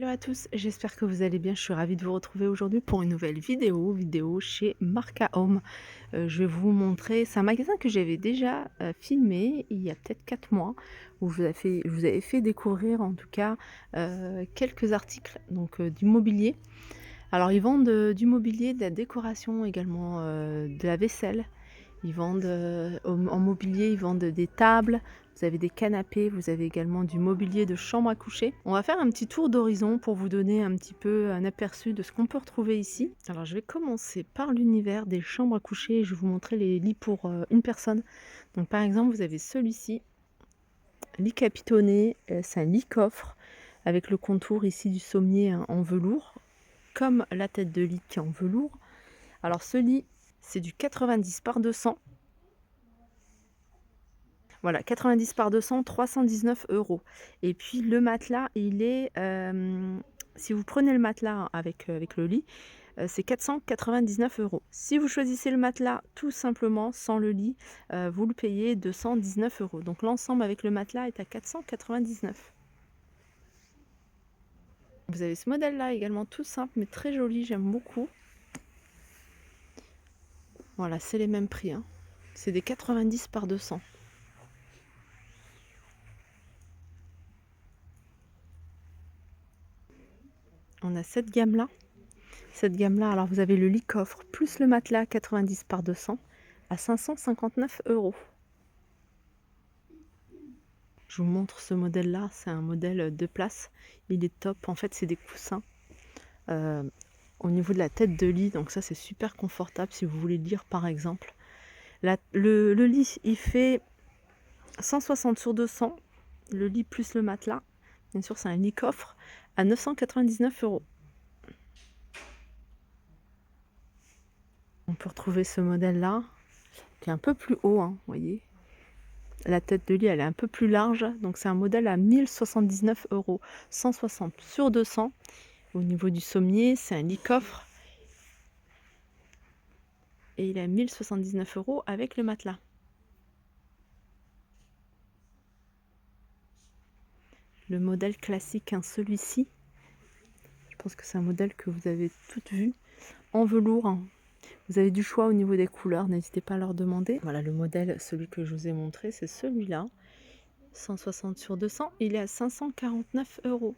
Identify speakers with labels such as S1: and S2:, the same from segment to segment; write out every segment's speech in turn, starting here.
S1: Hello à tous, j'espère que vous allez bien. Je suis ravie de vous retrouver aujourd'hui pour une nouvelle vidéo chez Marca Home. Je vais vous montrer, c'est un magasin que j'avais déjà filmé il y a peut-être 4 mois, où je vous avais fait découvrir en tout cas quelques articles donc du mobilier. Alors ils vendent du mobilier, de la décoration également, de la vaisselle. Ils vendent, en mobilier, ils vendent des tables, vous avez des canapés, vous avez également du mobilier de chambre à coucher. On va faire un petit tour d'horizon pour vous donner un petit peu un aperçu de ce qu'on peut retrouver ici. Alors je vais commencer par l'univers des chambres à coucher et je vais vous montrer les lits pour, une personne. Donc par exemple, vous avez celui-ci, lit capitonné, c'est un lit coffre avec le contour ici du sommier, hein, en velours, comme la tête de lit qui est en velours. Alors ce lit, c'est du 90 par 200. Voilà, 90 par 200, 319 €. Et puis le matelas, il est, si vous prenez le matelas avec le lit, c'est 499 €. Si vous choisissez le matelas tout simplement sans le lit, vous le payez 219 €. Donc l'ensemble avec le matelas est à 499. Vous avez ce modèle-là également tout simple mais très joli, j'aime beaucoup. Voilà, c'est les mêmes prix, hein. C'est des 90 par 200. On a cette gamme-là. Cette gamme-là, alors vous avez le lit coffre plus le matelas 90 par 200 à 559 €. Je vous montre ce modèle-là, c'est un modèle 2 places. Il est top. En fait, c'est des coussins heu, au niveau de la tête de lit, donc ça, c'est super confortable si vous voulez lire, par exemple. Le lit, il fait 160 sur 200, le lit plus le matelas. Bien sûr, c'est un lit coffre à 999 €. On peut retrouver ce modèle-là, qui est un peu plus haut, hein, vous voyez? La tête de lit, elle est un peu plus large, donc c'est un modèle à 1079 €, 160 sur 200. Au niveau du sommier, c'est un lit coffre et il est à 1079 € avec le matelas. Le modèle classique, hein, celui-ci, je pense que c'est un modèle que vous avez toutes vu, en velours, hein. Vous avez du choix au niveau des couleurs, n'hésitez pas à leur demander. Voilà le modèle, celui que je vous ai montré, c'est celui-là, 160 sur 200, il est à 549 €.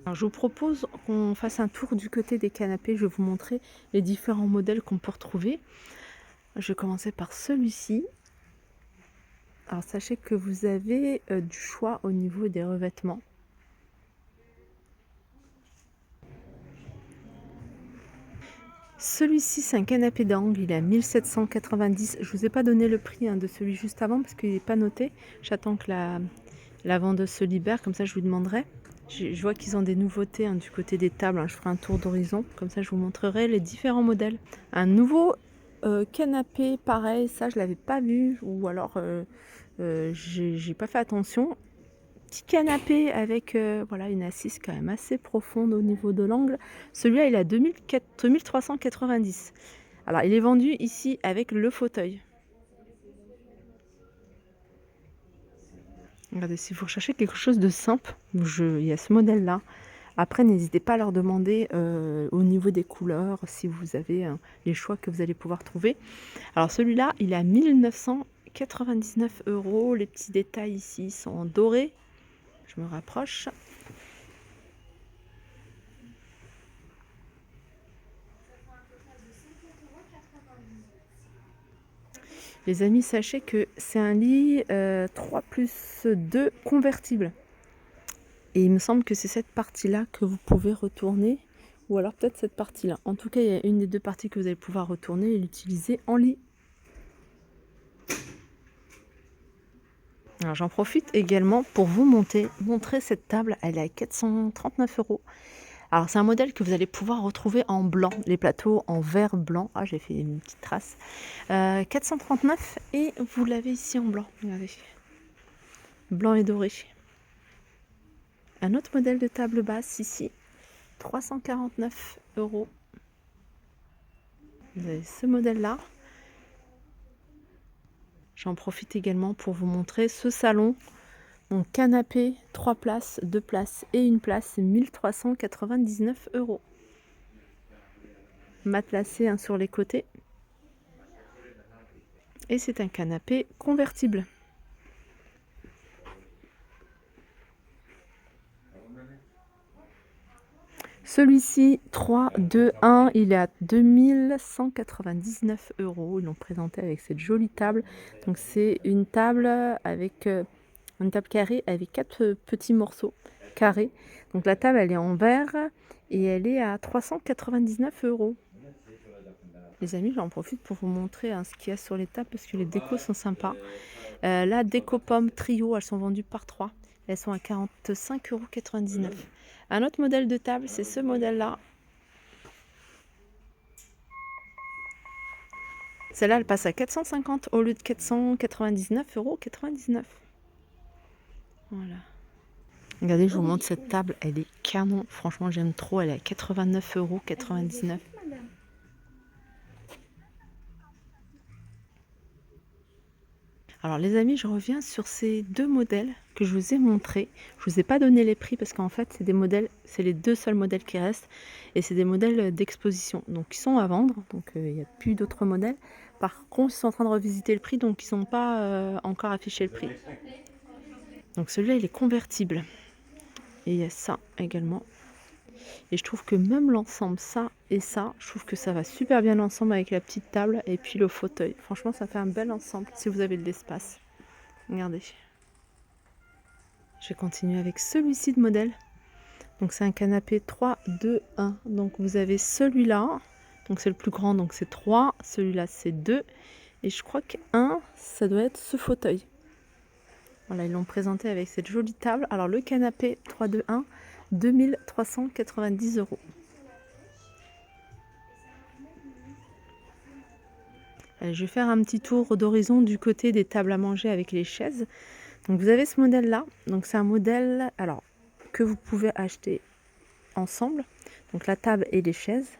S1: Alors, je vous propose qu'on fasse un tour du côté des canapés. Je vais vous montrer les différents modèles qu'on peut retrouver. Je vais commencer par celui-ci. Alors, sachez que vous avez du choix au niveau des revêtements. Celui-ci, c'est un canapé d'angle. Il est à 1790. Je ne vous ai pas donné le prix, hein, de celui juste avant parce qu'il n'est pas noté. J'attends que la vendeuse se libère. Comme ça, je lui demanderai. Je vois qu'ils ont des nouveautés, hein, du côté des tables, hein. Je ferai un tour d'horizon. Comme ça, je vous montrerai les différents modèles. Un nouveau canapé, pareil, ça, je l'avais pas vu. Ou alors, j'ai pas fait attention. Petit canapé avec voilà, une assise quand même assez profonde au niveau de l'angle. Celui-là, il est à 2390. Alors, il est vendu ici avec le fauteuil. Regardez, si vous recherchez quelque chose de simple, il y a ce modèle-là. Après, n'hésitez pas à leur demander au niveau des couleurs, si vous avez les choix que vous allez pouvoir trouver. Alors celui-là, il est à 1999 €. Les petits détails ici sont en doré. Je me rapproche. Les amis, sachez que c'est un lit 3+2 convertible. Et il me semble que c'est cette partie-là que vous pouvez retourner. Ou alors peut-être cette partie-là. En tout cas, il y a une des deux parties que vous allez pouvoir retourner et l'utiliser en lit. Alors j'en profite également pour vous montrer cette table. Elle est à 439 €. Alors c'est un modèle que vous allez pouvoir retrouver en blanc, les plateaux en vert blanc. Ah, j'ai fait une petite trace. 439 et vous l'avez ici en blanc. Regardez, blanc et doré. Un autre modèle de table basse ici, 349 €. Vous avez ce modèle-là. J'en profite également pour vous montrer ce salon. Donc canapé, 3 places, 2 places et 1 place, c'est 1399 €. Matelassé hein, sur les côtés. Et c'est un canapé convertible. Celui-ci, 3, 2, 1, il est à 2199 €. Ils l'ont présenté avec cette jolie table. Donc c'est une table avec une table carrée avec 4 petits morceaux carrés. Donc la table, elle est en verre et elle est à 399 €. Les amis, j'en profite pour vous montrer hein, ce qu'il y a sur les tables parce que les décos sont sympas. La déco pomme trio, elles sont vendues par 3. Elles sont à 45,99 €. Un autre modèle de table, c'est ce modèle-là. Celle-là, elle passe à 450 au lieu de 499,99 €. Voilà. Regardez, je vous montre cette table, elle est canon. Franchement, j'aime trop. Elle est à 89,99 €. Alors les amis, je reviens sur ces deux modèles que je vous ai montrés. Je vous ai pas donné les prix parce qu'en fait, c'est des modèles, c'est les deux seuls modèles qui restent et c'est des modèles d'exposition. Donc ils sont à vendre, donc il n'y a plus d'autres modèles. Par contre, ils sont en train de revisiter le prix, donc ils sont pas encore affiché le prix. Donc celui-là, il est convertible. Et il y a ça également. Et je trouve que même l'ensemble, ça et ça, je trouve que ça va super bien ensemble avec la petite table et puis le fauteuil. Franchement, ça fait un bel ensemble si vous avez de l'espace. Regardez. Je vais continuer avec celui-ci de modèle. Donc c'est un canapé 3, 2, 1. Donc vous avez celui-là. Donc c'est le plus grand, donc c'est 3. Celui-là, c'est 2. Et je crois que 1, ça doit être ce fauteuil. Voilà, ils l'ont présenté avec cette jolie table. Alors le canapé 3, 2, 1, 2390 €. Allez, je vais faire un petit tour d'horizon du côté des tables à manger avec les chaises. Donc vous avez ce modèle-là. Donc c'est un modèle alors que vous pouvez acheter ensemble. Donc la table et les chaises.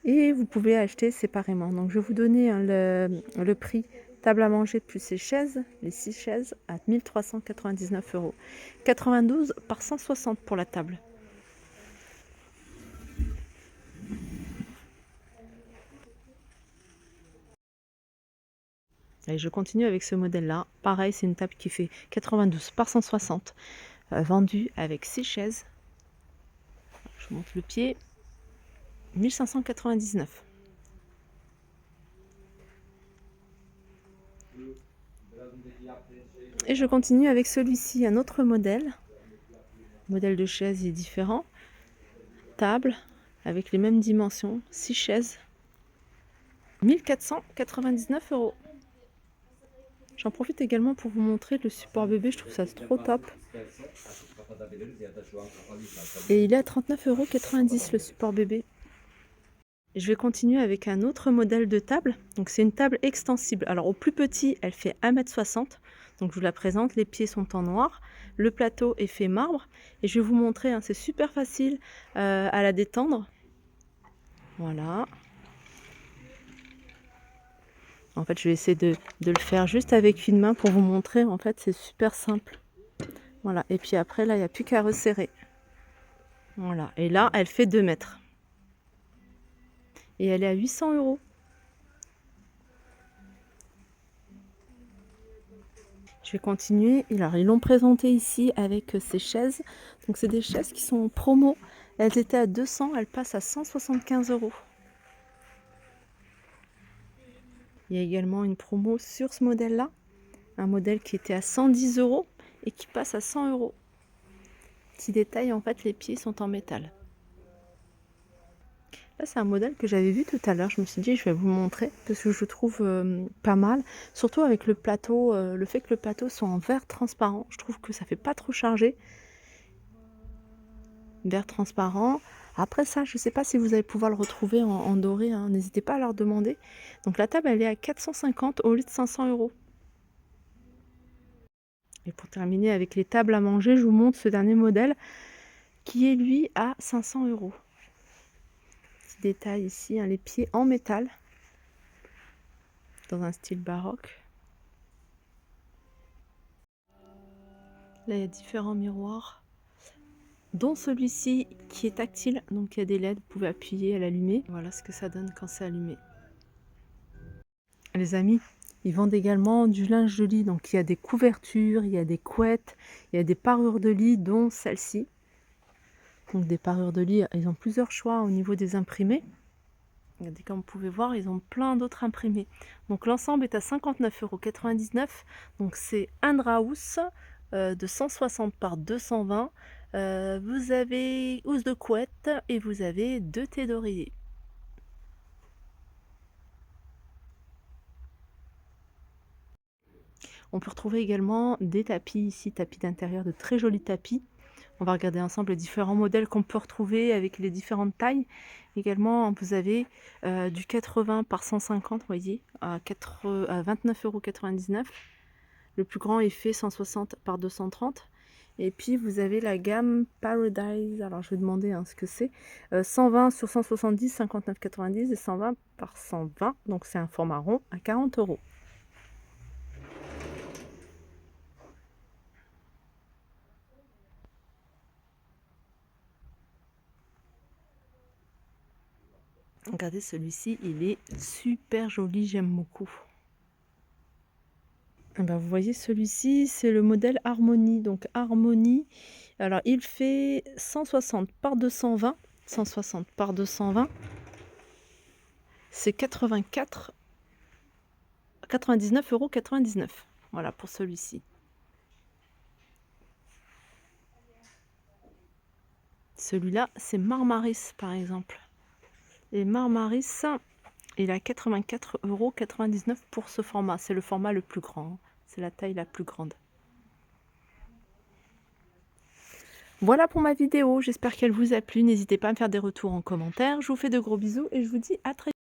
S1: Et vous pouvez acheter séparément. Donc je vais vous donner hein, le prix table à manger plus ces chaises, les 6 chaises à 1399 €. 92 par 160 pour la table. Et je continue avec ce modèle-là. Pareil, c'est une table qui fait 92 par 160, vendue avec 6 chaises. Je vous montre le pied. 1599. Et je continue avec celui-ci, un autre modèle. Le modèle de chaise est différent. Table avec les mêmes dimensions, 6 chaises. 1499 €. J'en profite également pour vous montrer le support bébé, je trouve ça trop top. Et il est à 39,90 € le support bébé. Je vais continuer avec un autre modèle de table. Donc c'est une table extensible. Alors au plus petit, elle fait 1,60 m. Donc je vous la présente, les pieds sont en noir. Le plateau est fait marbre. Et je vais vous montrer, hein, c'est super facile à la détendre. Voilà. En fait, je vais essayer de le faire juste avec une main pour vous montrer. En fait, c'est super simple. Voilà. Et puis après, là, il n'y a plus qu'à resserrer. Voilà. Et là, elle fait 2 mètres. Et elle est à 800 €. Je vais continuer. Alors, ils l'ont présenté ici avec ces chaises. Donc, c'est des chaises qui sont en promo. Elles étaient à 200, elles passent à 175 €. Il y a également une promo sur ce modèle-là. Un modèle qui était à 110 € et qui passe à 100 €. Petit détail, en fait, les pieds sont en métal. Là, c'est un modèle que j'avais vu tout à l'heure. Je me suis dit, je vais vous montrer parce que je trouve pas mal. Surtout avec le plateau, le fait que le plateau soit en verre transparent. Je trouve que ça fait pas trop chargé. Verre transparent. Après ça, je ne sais pas si vous allez pouvoir le retrouver en doré. Hein. N'hésitez pas à leur demander. Donc la table, elle est à 450 au lieu de 500 €. Et pour terminer avec les tables à manger, je vous montre ce dernier modèle. qui est lui à 500 €. Petit détail ici, hein, les pieds en métal, dans un style baroque. Là, il y a différents miroirs, dont celui-ci qui est tactile, donc il y a des LED, vous pouvez appuyer à l'allumer. Voilà ce que ça donne quand c'est allumé. Les amis, ils vendent également du linge de lit, donc il y a des couvertures, il y a des couettes, il y a des parures de lit, dont celle-ci. Donc des parures de lit, ils ont plusieurs choix au niveau des imprimés. Regardez, comme vous pouvez voir, ils ont plein d'autres imprimés. Donc l'ensemble est à 59,99 €. Donc c'est un draus de 160 par 220. Vous avez housse de couette et vous avez 2 thés d'oreiller. On peut retrouver également des tapis ici, tapis d'intérieur, de très jolis tapis. On va regarder ensemble les différents modèles qu'on peut retrouver avec les différentes tailles. Également, vous avez du 80 par 150, vous voyez, à 29,99 €. Le plus grand est fait 160 par 230. Et puis vous avez la gamme Paradise, alors je vais demander ce que c'est, 120 sur 170, 59,90 et 120 par 120, donc c'est un format rond à 40 €. Regardez celui-ci, il est super joli, j'aime beaucoup. Eh ben, vous voyez celui-ci, c'est le modèle Harmonie. Donc Harmonie, alors il fait 160 par 220, 160 par 220, c'est 99,99 €. Voilà pour celui-ci. Celui-là, c'est Marmaris par exemple. Et Marmaris, il a 84,99 € pour ce format. C'est le format le plus grand, hein. C'est la taille la plus grande. Voilà pour ma vidéo, j'espère qu'elle vous a plu. N'hésitez pas à me faire des retours en commentaire. Je vous fais de gros bisous et je vous dis à très vite.